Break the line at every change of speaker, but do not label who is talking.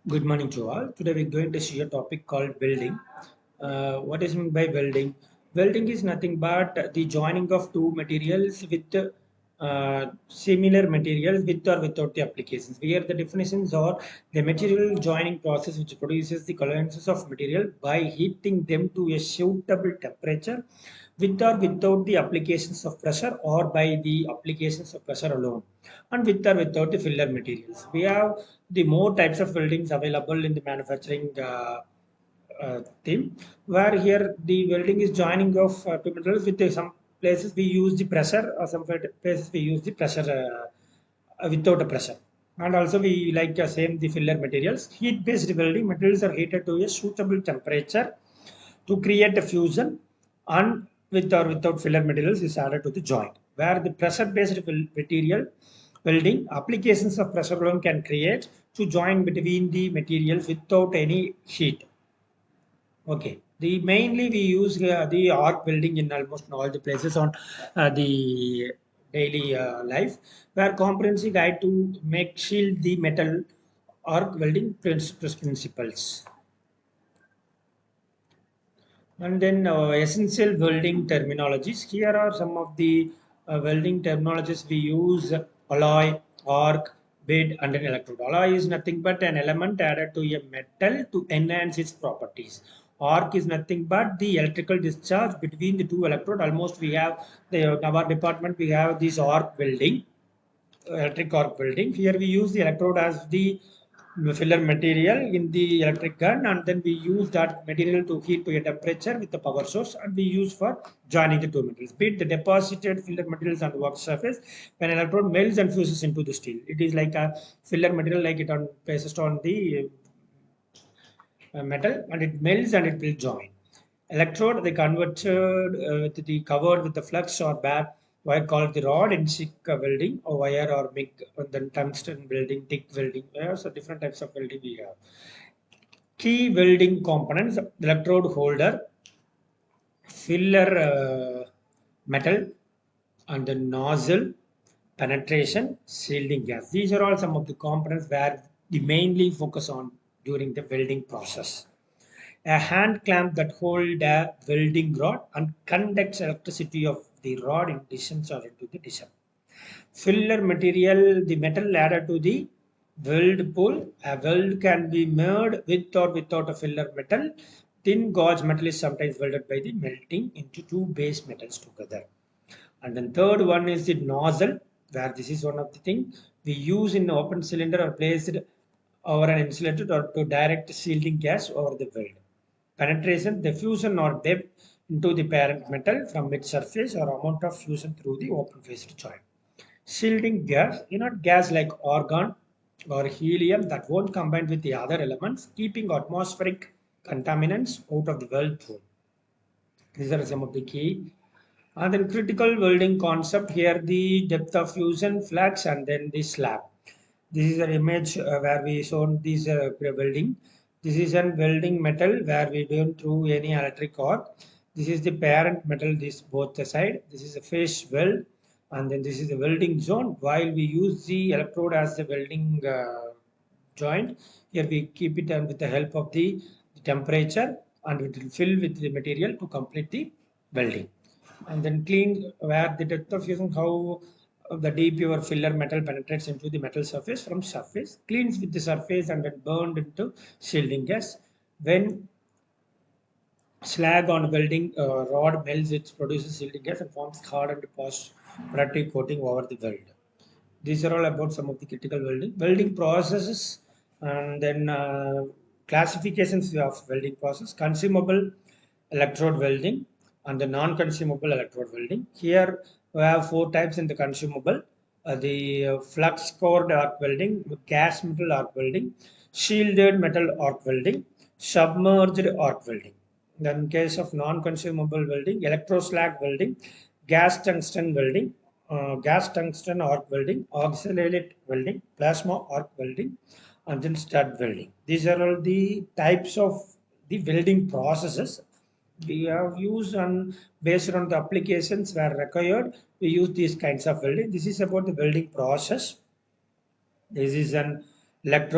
Good morning to all. Today we're going to see a topic called welding. What is meant by welding? Welding is nothing but the joining of two materials with similar materials with or without the applications. Here the definitions are the material joining process which produces the collisions of material by heating them to a suitable temperature with or without the applications of pressure or by the applications of pressure alone and with or without the filler materials. We have the more types of weldings available in the manufacturing team, where here the welding is joining of two materials with some places we use the pressure or some places we use the pressure without a pressure. And also we like same the filler materials. Heat based welding materials are heated to a suitable temperature to create a fusion, and with or without filler materials is added to the joint. Where the pressure based material welding applications of pressure alone can create to join between the materials without any heat. Okay. The mainly we use the arc welding in almost all the places on the daily life, where comprehensive guide to make shield the metal arc welding principles. And then essential welding terminologies. Here are some of the welding terminologies we use: alloy, arc, bed, and an electrode. Alloy is nothing but an element added to a metal to enhance its properties. Arc is nothing but the electrical discharge between the two electrode. Almost we have our department we have this arc welding, electric arc welding. Here we use the electrode as the filler material in the electric gun, and then we use that material to heat to a temperature with the power source, and we use for joining the two materials. Beat the deposited filler materials on the work surface when an electrode melts and fuses into the steel. It is like a filler material, like it on pasted on the metal, and it melts and it will join. Electrode, they converted to the covered with the flux or bar wire called the rod in stick welding or wire or MIG, and then tungsten welding, TIG welding. There are so different types of welding we have. Key welding components: electrode holder, filler metal, and the nozzle, penetration, shielding gas. These are all some of the components where we mainly focus on during the welding process. A hand clamp that hold a welding rod and conducts electricity of the rod in distance or into the distance. Filler material, the metal added to the weld pool. A weld can be made with or without a filler metal. Thin gauge metal is sometimes welded by the melting into two base metals together. And then third one is the nozzle, where this is one of the things we use in open cylinder or placed over an insulated or to direct shielding gas over the weld. Penetration, diffusion or depth into the parent metal from its surface or amount of fusion through the open faced joint. Shielding gas, gas like argon or helium that won't combine with the other elements, keeping atmospheric contaminants out of the weld pool. These are some of the key. And then critical welding concept here, the depth of fusion, flux, and then the slab. This is an image where we shown this welding. This is an welding metal where we don't through any electric arc. This is the parent metal, this both the side. This is a face weld, and then this is the welding zone. While we use the electrode as the welding joint, here we keep it with the help of the temperature, and it will fill with the material to complete the welding. And then clean where the depth of fusion, how the deep your filler metal penetrates into the metal surface from surface, cleans with the surface and then burned into shielding gas. When slag on welding rod melts, it produces shielding gas and forms hard and post productive coating over the weld. These are all about some of the critical welding processes, and then classifications of welding process: consumable electrode welding and the non-consumable electrode welding. Here we have four types in the consumable: the flux cored arc welding, gas metal arc welding, shielded metal arc welding, submerged arc welding. Then in case of non-consumable welding, electroslag welding, gas tungsten welding, gas tungsten arc welding, auxiliary welding, plasma arc welding, and then stud welding. These are all the types of the welding processes we have used, and based on the applications where required, we use these kinds of welding. This is about the welding process. This is an electro